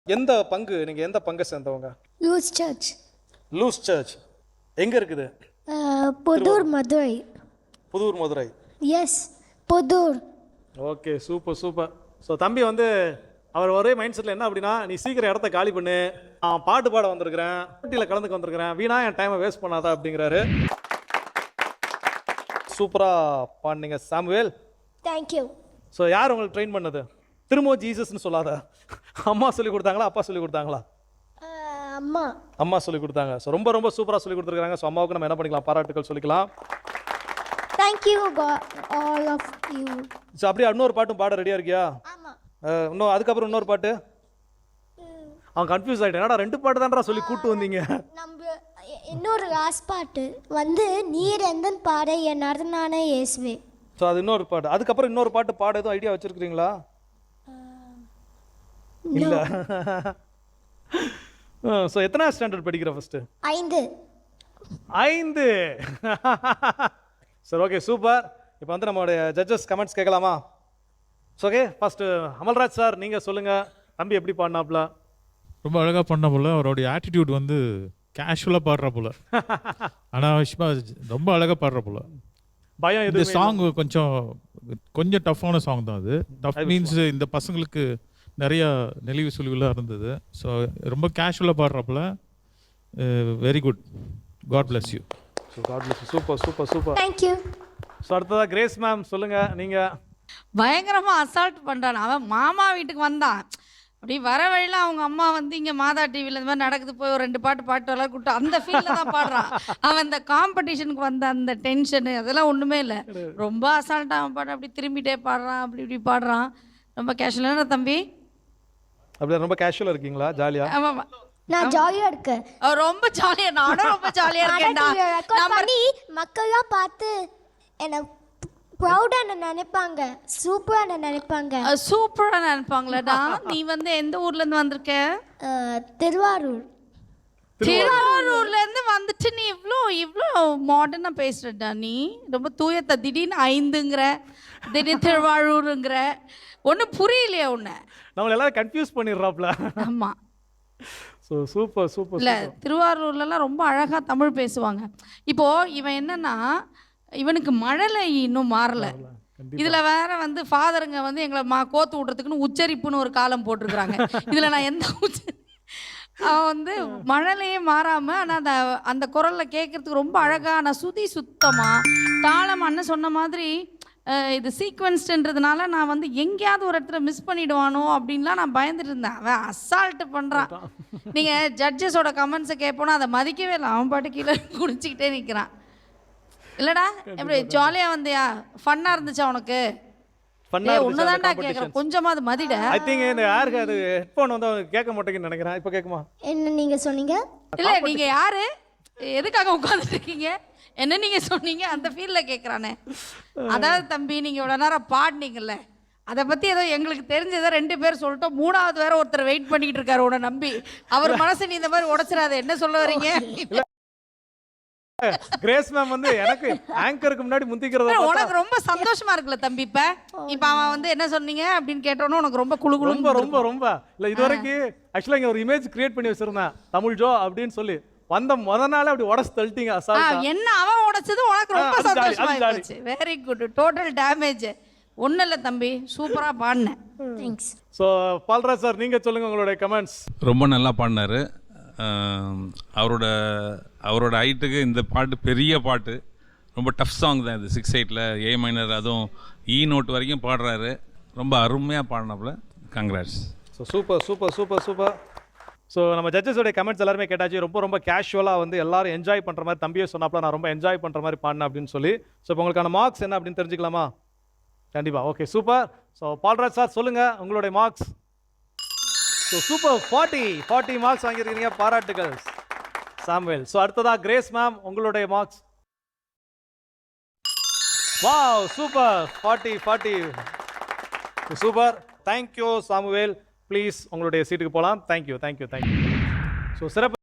எந்த பங்கு நீங்கள் எந்த பங்கை சேர்ந்தவங்க? Loose search. லூஸ் சர்ச் எங்கே இருக்குது? Pudur, Madurai. Pudur, Madurai. Yes, Pudur. Okay, super super. So தம்பி வந்து அவர் ஒரே மைண்ட் செட்டில் என்ன அப்படின்னா, நீ சீக்கிரம் இடத்த காலி பண்ணு, நான் பாட்டு பாட வந்திருக்கிறேன், போட்டியில் கலந்துக்க வந்திருக்கிறேன், வீணா என் டைமை வேஸ்ட் பண்ணாதா அப்படிங்கிறாரு. சூப்பராக பாடினீங்க சாமுவேல். தேங்க்யூ. ஸோ யார் உங்களுக்கு ட்ரெயின் பண்ணது? திரும்ப ஜீசஸ்ன்னு சொல்லாத. அம்மா சொல்லி கொடுத்தாங்களா, அப்பா சொல்லி கொடுத்தாங்களா? அம்மா. அம்மா சொல்லி கொடுத்தாங்க. ஸோ ரொம்ப ரொம்ப சூப்பராக சொல்லி கொடுத்துருக்காங்க. ஸோ அம்மாவுக்கு நம்ம என்ன பண்ணிக்கலாம், பாராட்டுகள் சொல்லிக்கலாம். Thank you all of you. So அப்படியே இன்னொரு பாட்டும் பாட ரெடியாக இருக்கியா? ஆமாம். இன்னும் அதுக்கப்புறம் இன்னொரு பாட்டு. அவன் கன்ஃபியூஸ் ஆகிட்டேன், என்னடா 2 பாட்டு தான்டா சொல்லி கூப்பிட்டு வந்தீங்க. நம்ம இன்னொரு லாஸ்ட் பாட்டு வந்து நீர் எந்தன் பாட என் அருணான இயேசுவே. ஸோ அது இன்னொரு பாட்டு. அதுக்கப்புறம் இன்னொரு பாட்டு பாட எதுவும் ஐடியா வச்சுருக்கிறீங்களா? இல்லை. ஸோ எத்தனை ஸ்டாண்டர்ட் படிக்கிற ஃபர்ஸ்ட்? 5. 5. சரி, ஓகே, சூப்பர். இப்போ வந்து நம்மளுடைய ஜட்ஜஸ் கமெண்ட்ஸ் கேட்கலாமா? So okay, first Amalraj sir, நீங்கள் சொல்லுங்கள், தம்பி எப்படி பாடினாப்ல? ரொம்ப அழகாக பண்ண போல. அவருடைய ஆட்டிடியூட் வந்து கேஷுவலாக பாடுற போல, அனாவசியமாக ரொம்ப அழகாக பாடுற போல. பயம் இந்த சாங் கொஞ்சம் டஃப்பான சாங் தான். அது டஃப் மீன்ஸ் இந்த பசங்களுக்கு நிறைய நெளிவு சுழிவுலாம் இருந்தது. ஸோ ரொம்ப கேஷுவலாக பாடுறப்பல very good. God bless you. God bless you. Super super super. Thank you. So அடுத்ததாக கிரேஸ் மேம் சொல்லுங்கள், நீங்கள். பயங்கரமாக அசால்ட் பண்ணுறான். அவன் மாமா வீட்டுக்கு வந்தான், அப்படி வர வழியில் அவங்க அம்மா வந்து இங்கே மாதா டிவியில் இந்த மாதிரி நடக்குது, போய் ஒரு 2 பாட்டு எல்லாம் கூப்பிட்டு அந்த ஃபீல்டில் தான் பாடுறான். அவன் இந்த காம்படிஷனுக்கு வந்த அந்த டென்ஷனு அதெல்லாம் ஒன்றுமே இல்லை. ரொம்ப அசால்ட்டாக அவன் பாடு அப்படி திரும்பிட்டே பாடுறான், அப்படி இப்படி பாடுறான். ரொம்ப கேஷுவலான தம்பி. அப்படியே ரொம்ப கேஷுவலாக இருக்கீங்களா? ஜாலியாக? ஆமாம், நான் ஜாலியாக இருக்கேன். ரொம்ப ஜாலியாக, நானும் ரொம்ப ஜாலியாக இருக்கேன்டா. மக்கள்லாம் பார்த்து என்னை ப்ரௌடாக என்ன நினைப்பாங்க, சூப்பராக என்ன நினைப்பாங்க. சூப்பராக நினைப்பாங்களேடா. நீ வந்து எந்த ஊர்லேருந்து வந்திருக்க? திருவாரூர். திருவாரூர்லேருந்து வந்துட்டு நீ இவ்வளோ மாடர்னாக பேசுகிறடா. நீ ரொம்ப தூயத்தை. திடீர்னு 5ங்கிற, திடீர்னு திருவாரூருங்கிற, ஒன்றும் புரியலையே உன்னை. நம்மள எல்லாரும் கன்ஃபியூஸ் பண்ணிடுறாப்ல. ஆமாம். So super super. இல்லை, திருவாரூர்லலாம் ரொம்ப அழகாக தமிழ் பேசுவாங்க. இப்போது இவன் என்னன்னா, இவனுக்கு மழலை இன்னும் மாறலை. இதில் வேற வந்து ஃபாதருங்க வந்து எங்களை கோத்து விட்றதுக்குன்னு உச்சரிப்புன்னு ஒரு காலம் போட்டிருக்கிறாங்க. இதில் நான் எந்த அவன் வந்து மழலையே மாறாமல், ஆனால் அந்த குரலில் கேட்குறதுக்கு ரொம்ப அழகாக, நான் சுத்தமாக தாளம் அண்ணன் சொன்ன மாதிரி இது சீக்வன்ஸ்ன்றதுனால நான் வந்து எங்கேயாவது ஒரு இடத்துல மிஸ் பண்ணிடுவானோ அப்படின்லாம் நான் பயந்துட்டு இருந்தேன். அவன் அசால்ட்டு பண்ணுறான். நீங்கள் ஜட்ஜஸோட கமெண்ட்ஸை கேட்போனா அதை மதிக்கவே இல்லை. அவன் பாட்டு கீழே குடிச்சிக்கிட்டே நிற்கிறான். இல்லைடா, எப்படி ஜாலியாக வந்தியா? ஃபன்னாக இருந்துச்சா உனக்கு? ஒண்ணுதான்டா கேட்குறேன், கொஞ்சமாக அது மதிட. ஐ திங்க் இந்த யாருக்கு அது ஹெட்ஃபோன் வந்து கேட்க மாட்டேங்குன்னு நினைக்கிறேன். இப்போ கேட்குமா? என்ன நீங்கள் சொன்னீங்க? இல்லை, நீங்கள் யார், எதுக்காக உட்காந்துட்டு இருக்கீங்க, என்ன நீங்கள் சொன்னீங்க, அந்த ஃபீல்டில் கேட்குறானே. அதாவது தம்பி, நீங்கள் இவ்வளோ நேரம் பாடினீங்கல்ல, அதை பற்றி ஏதோ எங்களுக்கு தெரிஞ்சதை 2 பேர் சொல்லிட்டோம், 3வது வேற ஒருத்தர் வெயிட் பண்ணிக்கிட்டு இருக்காரு உன்னை நம்பி. அவர் மனசு நீ இந்த மாதிரி உடைச்சிடாத. என்ன சொல்ல வரீங்க? கிரேஸ் மேம் வந்து எனக்கு ஆங்கருக்கு முன்னாடி முந்திக்கிறத உனக்கு ரொம்ப சந்தோஷமா இருக்குல்ல தம்பி? இப்ப அவன் வந்து என்ன சொன்னீங்க அப்படின்னு கேட்டோன்னு உனக்கு ரொம்ப குழு ரொம்ப ரொம்ப ரொம்ப இல்லை. இது வரைக்கும் ஆக்சுவலாக இங்கே ஒரு இமேஜ் கிரியேட் பண்ணி வச்சிருந்தேன், தமிழ் ஜோ அப்படின்னு சொல்லி. வந்த நாள் அப்படி உடச்சு தள்ளிட்டீங்க. என்ன அவன் உடைச்சது உனக்கு ரொம்ப சந்தோஷமா இருந்துச்சு. Very good. டோட்டல் டேமேஜ் ஒன்றும் இல்லை தம்பி, சூப்பராக பாடினேன். தேங்க்ஸ். ஸோ பால்ராஜ் சார், நீங்கள் சொல்லுங்கள் உங்களுடைய கமெண்ட்ஸ். ரொம்ப நல்லா பாடினார். அவரோட ஹைட்டுக்கு இந்த பாட்டு பெரிய பாட்டு, ரொம்ப டஃப் சாங் தான் இது. 6/8 ஏ மைனர், அதுவும் ஈ நோட் வரைக்கும் பாடுறாரு. ரொம்ப அருமையாக பாடினாப்புல. Congrats. So super super super super. So நம்ம ஜட்ஜஸோடைய கமெண்ட்ஸ் எல்லாருமே கேட்டாச்சு. ரொம்ப ரொம்ப கேஷுவலாக வந்து எல்லாரும் என்ஜாய் பண்ணுற மாதிரி, தம்பியை சொன்னாப்புல நான் ரொம்ப என்ஜாய் பண்ணுற மாதிரி பாடினேன் அப்படின்னு சொல்லி. ஸோ இப்போ உங்களுக்கான மார்க்ஸ் என்ன அப்படின்னு தெரிஞ்சுக்கலாமா? கண்டிப்பாக. Okay, super. So Balraj sir சொல்லுங்கள் உங்களுடைய மார்க்ஸ். ஸோ சூப்பர், 40 மார்க்ஸ் வாங்கியிருக்கீங்க, பாராட்டுகள் சாமுவேல். ஸோ அடுத்ததாக கிரேஸ் மேம், உங்களுடைய marks. Wow, super, 40 super. Thank you Samuel. Please உங்களுடைய சீட்டுக்கு போகலாம். தேங்க்யூ. ஸோ சிறப்பு.